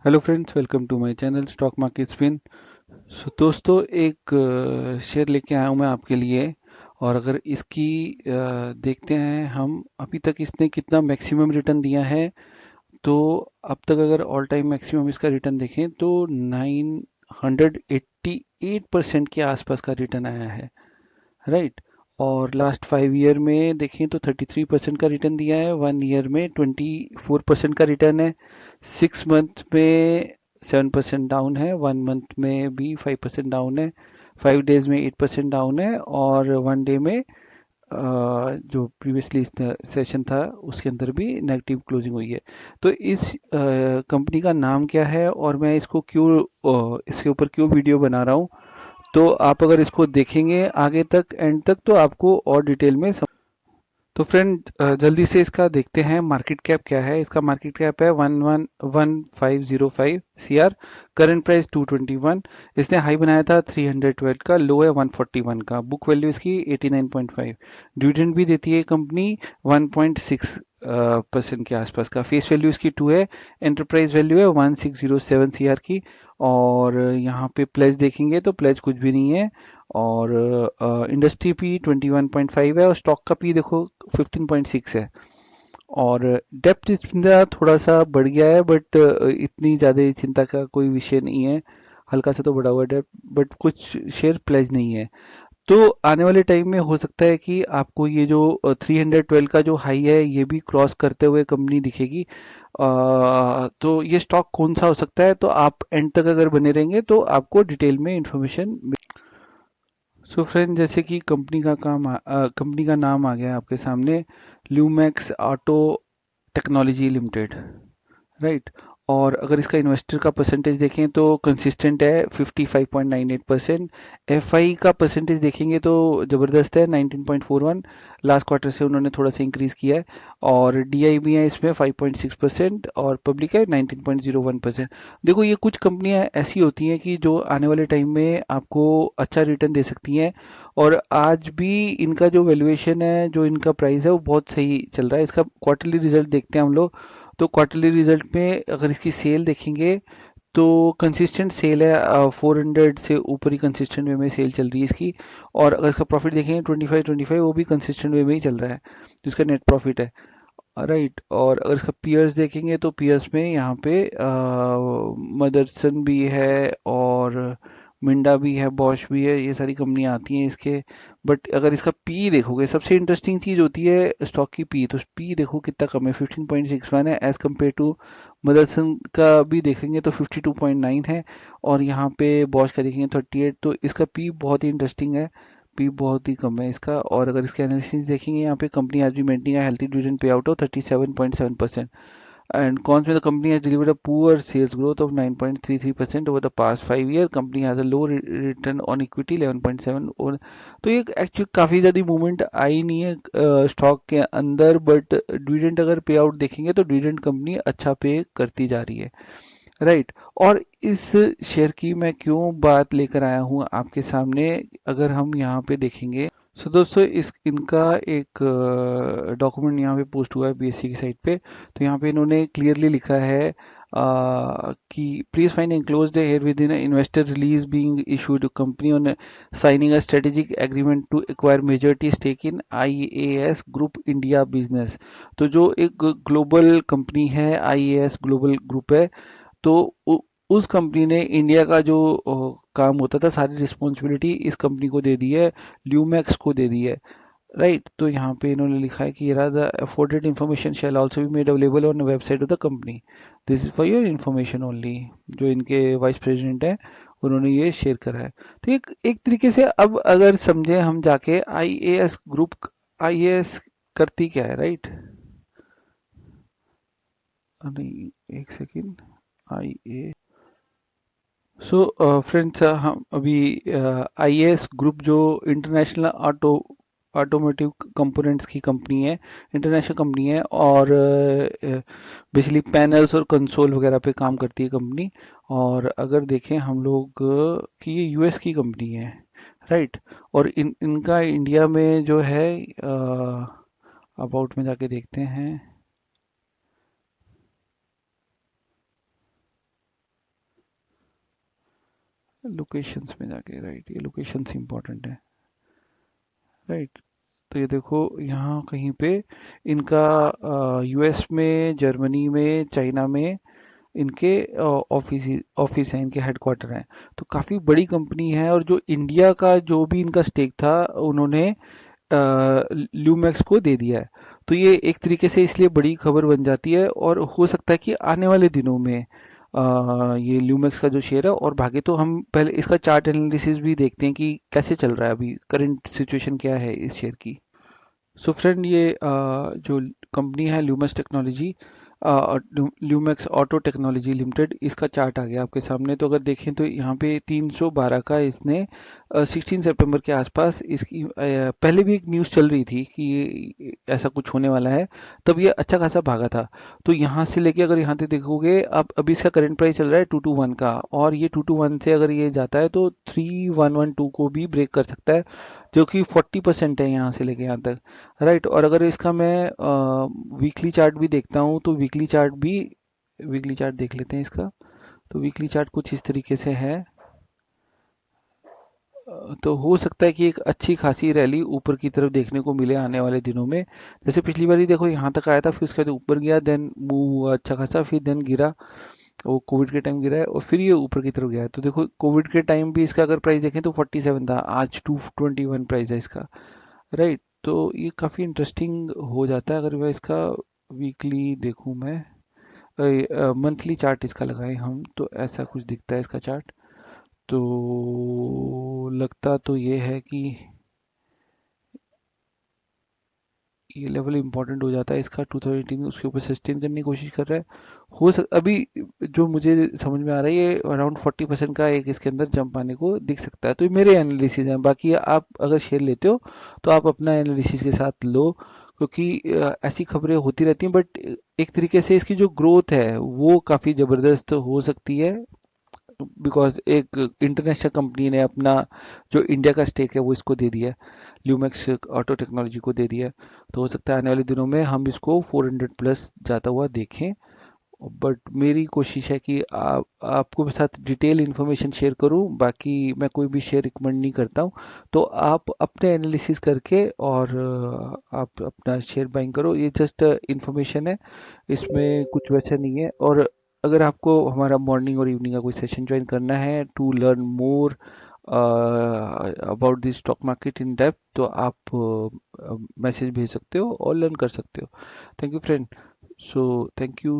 Hello friends, welcome to my channel stock market spin. दोस्तों, एक share लेके आया हूँ मैं आपके लिए। और अगर इसकी देखते हैं हम अभी तक इसने कितना मैक्सिमम रिटर्न दिया है। तो अब तक अगर ऑल टाइम मैक्सिमम इसका रिटर्न देखें तो 988% के आसपास का रिटर्न आया है, राइट। और लास्ट 5 ईयर में देखें तो 33% का रिटर्न दिया है, 1 ईयर में 24% का रिटर्न है, 6 मंथ में 7% डाउन है, 1 मंथ में भी 5% डाउन है, 5 डेज में 8% डाउन है, और 1 डे में जो प्रीवियसली सेशन था उसके अंदर भी नेगेटिव क्लोजिंग हुई है। तो इस कंपनी का नाम क्या है और मैं इसको क्यों इसके ऊपर क्यों वीडियो बना रहा हूँ, तो आप अगर इसको देखेंगे आगे तक एंड तक तो आपको और डिटेल में तो फ्रेंड, जल्दी से इसका देखते हैं मार्केट कैप क्या है। इसका मार्केट कैप है 111505 CR। Current price 221। इसने हाई बनाया था 312 का, लो है 141 का। बुक वैल्यू इसकी 89.5। डिविडेंड भी देती है कंपनी 1.6% के आसपास का। फेस वैल्यू इसकी 2 है। एंटरप्राइज वैल्यू है 1607 CR की। और यहाँ पे प्लेज देखेंगे तो प्लेज कुछ भी नहीं है। और इंडस्ट्री पी 21.5 है, और स्टॉक का पी देखो 15.6 है। और डेप्थ इसका थोड़ा सा बढ़ गया है, बट इतनी ज़्यादा चिंता का कोई विषय नहीं है। हल्का सा तो बढ़ा हुआ है डेप्थ, बट कुछ शेयर प्लेज नहीं है। तो आने वाले टाइम में हो सकता है कि आपको ये जो 312 का जो हाई है ये भी क्रॉस करते हुए कंपनी दिखेगी। तो ये स्टॉक कौन सा हो सकता है, तो आप एंड तक अगर बने रहेंगे तो आपको डिटेल में इंफॉर्मेशन। सो फ्रेंड, जैसे कि कंपनी का नाम आ गया आपके सामने, Lumax auto technology limited, right. और अगर इसका इन्वेस्टर का परसेंटेज देखें तो कंसिस्टेंट है 55.98%। एफआई का परसेंटेज देखेंगे तो ज़बरदस्त है 19.41। लास्ट क्वार्टर से उन्होंने थोड़ा सा इंक्रीज किया है। और डीआईबी है इसमें 5.6%, और पब्लिक है 19.01%। देखो, ये कुछ कंपनियां ऐसी होती हैं कि जो आने वाले टाइम में आपको अच्छा रिटर्न दे सकती हैं। और आज भी इनका जो वैल्यूएशन है, जो इनका प्राइस है, वो बहुत सही चल रहा है। इसका क्वार्टरली रिजल्ट देखते हैं हम लोग। तो क्वार्टरली रिजल्ट में अगर इसकी सेल देखेंगे तो कंसिस्टेंट सेल है, 400 से ऊपर ही कंसिस्टेंट वे में सेल चल रही है इसकी। और अगर इसका प्रॉफिट देखेंगे 25 वो भी कंसिस्टेंट वे में ही चल रहा है, तो इसका नेट प्रॉफिट है, राइट। और अगर इसका पीयर्स देखेंगे तो पीयर्स में यहाँ पे मदरसन भी है, और मिंडा भी है, बॉश भी है, ये सारी कंपनियां आती हैं इसके। बट अगर इसका पी देखोगे, सबसे इंटरेस्टिंग चीज होती है स्टॉक की पी। तो पी देखो कितना कम है, 15.61 है, एज कम्पेयर टू मदरसन का भी देखेंगे तो 52.9 है। और यहाँ पे बॉश का देखेंगे 38। तो इसका पी बहुत ही इंटरेस्टिंग है, पी बहुत ही कम है इसका। और अगर इसके एनालिसिस देखेंगे, यहाँ पे कंपनी आज भी maintaining a healthy dividend payout of 37.7%. And cons में, the company has delivered a poor sales growth of 9.33% over the past 5 years. Company has a low return on equity 11.7 और तो ये एक्चुअली काफ़ी ज़्यादा मूवमेंट आई नहीं है स्टॉक के अंदर। बट डिविडेंड अगर पे आउट देखेंगे तो डिविडेंड कंपनी अच्छा पे करती जा रही है, राइट। और इस शेयर की मैं क्यों बात लेकर आया हूँ आपके सामने, अगर हम यहाँ पे देखेंगे। सो दोस्तों, इस इनका एक डॉक्यूमेंट यहाँ पे पोस्ट हुआ है बीएससी की साइट पे। तो यहाँ पे इन्होंने क्लियरली लिखा है कि please find enclosed herewith in investor release being issued company on signing a strategic agreement to acquire majority stake in IAS group India business. तो जो एक ग्लोबल कंपनी है, आईएएस ग्लोबल ग्रुप है, तो उस कंपनी ने India का जो काम होता था, सारी रिस्पॉन्सिबिलिटी इस कंपनी को दे दी है, ल्यूमैक्स को दे दी है, राइट। तो यहाँ पे इन्होंने लिखा है कि the afforded information shell also be made available on website of the company. This is for your information only. जो इनके वाइस प्रेसिडेंट हैं, उन्होंने ये शेयर करा है। तो एक तरीके से अब अगर समझे हम जाके, आईएएस ग्रुप, आईएएस करती क्या है, राइट। नहीं, एक सेकेंड। आई सो फ्रेंड्स, हम अभी आईएएस ग्रुप जो इंटरनेशनल ऑटोमोटिव कंपोनेंट्स की कंपनी है, इंटरनेशनल कंपनी है। और बेसिकली पैनल्स और कंसोल वगैरह पे काम करती है कंपनी। और अगर देखें हम लोग कि ये यूएस की कंपनी है, राइट। और इनका इंडिया में जो है, अबाउट में जाके देखते हैं। लोकेशंस में जाके, राइट, ये लोकेशंस इंपॉर्टेंट है, राइट। तो ये देखो यहाँ कहीं पे इनका यूएस में, जर्मनी में, चाइना में इनके ऑफिस ऑफिस हैं, इनके हेडक्वार्टर हैं। तो काफ़ी बड़ी कंपनी है, और जो इंडिया का जो भी इनका स्टेक था उन्होंने ल्यूमैक्स को दे दिया है। तो ये एक तरीके से इसलिए बड़ी खबर बन जाती है, और हो सकता है कि आने वाले दिनों में ये ल्यूमैक्स का जो शेयर है और भागे। तो हम पहले इसका चार्ट एनालिसिस भी देखते हैं कि कैसे चल रहा है, अभी करंट सिचुएशन क्या है इस शेयर की। सो फ्रेंड, ये जो कंपनी है Lumus technology, Lumax auto technology limited, इसका चार्ट आ गया आपके सामने। तो अगर देखें तो यहाँ पे 312 का इसने 16 सितंबर के आसपास इसकी पहले भी एक न्यूज़ चल रही थी कि ऐसा कुछ होने वाला है, तब ये अच्छा खासा भागा था। तो यहाँ से लेके अगर यहाँ से देखोगे, अब अभी इसका करंट प्राइस चल रहा है 221 का, और ये 221 से अगर ये जाता है तो 3112 को भी ब्रेक कर सकता है, जो कि 40% है यहाँ से लेके यहाँ तक, राइट। और अगर इसका मैं वीकली चार्ट भी देखता हूँ, तो वीकली चार्ट देख लेते हैं इसका। तो वीकली चार्ट कुछ इस तरीके से है। तो हो सकता है कि एक अच्छी खासी रैली ऊपर की तरफ देखने को मिले आने वाले दिनों में। जैसे पिछली बार ही देखो यहाँ तक आया था, फिर उसके बाद ऊपर गया, देन मूव हुआ अच्छा खासा, फिर देन गिरा। वो कोविड के टाइम गिरा है, और फिर ये ऊपर की तरफ गया है। तो देखो कोविड के टाइम भी इसका अगर प्राइस देखें तो 47 था, आज 221 प्राइस है इसका, राइट। तो ये काफ़ी इंटरेस्टिंग हो जाता है अगर मैं इसका वीकली देखूं, मैं मंथली चार्ट इसका लगाएं हम, तो ऐसा कुछ दिखता है इसका चार्ट। तो लगता तो ये है कि ये लेवल इंपॉर्टेंट हो जाता है इसका 2018 में, उसके ऊपर सस्टेन करने की कोशिश कर रहा है। अभी जो मुझे समझ में आ रहा है, ये अराउंड 40% का एक इसके अंदर जंप आने को दिख सकता है। तो ये मेरे एनालिसिस हैं, बाकी आप अगर शेयर लेते हो तो आप अपना एनालिसिस के साथ लो, क्योंकि ऐसी खबरें होती रहती हैं, बट एक तरीके से इसकी जो ग्रोथ है वो काफ़ी ज़बरदस्त हो सकती है, बिकॉज एक इंटरनेशनल कंपनी ने अपना जो इंडिया का स्टेक है वो इसको दे दिया है, ल्यूमैक्स ऑटो टेक्नोलॉजी को दे दिया है। तो हो सकता है आने वाले दिनों में हम इसको 400 प्लस जाता हुआ देखें। बट मेरी कोशिश है कि आपको मेरे साथ डिटेल इन्फॉर्मेशन शेयर करूं, बाकी मैं कोई भी शेयर रिकमेंड नहीं करता हूं। तो आप अपने एनालिसिस करके और आप अपना शेयर बाइंग करो, ये जस्ट इन्फॉर्मेशन है, इसमें कुछ वैसा नहीं है। और अगर आपको हमारा मॉर्निंग और इवनिंग का कोई सेशन ज्वाइन करना है to learn more about this stock market in depth, तो आप मैसेज भेज सकते हो और लर्न कर सकते हो। Thank you friend. So thank you.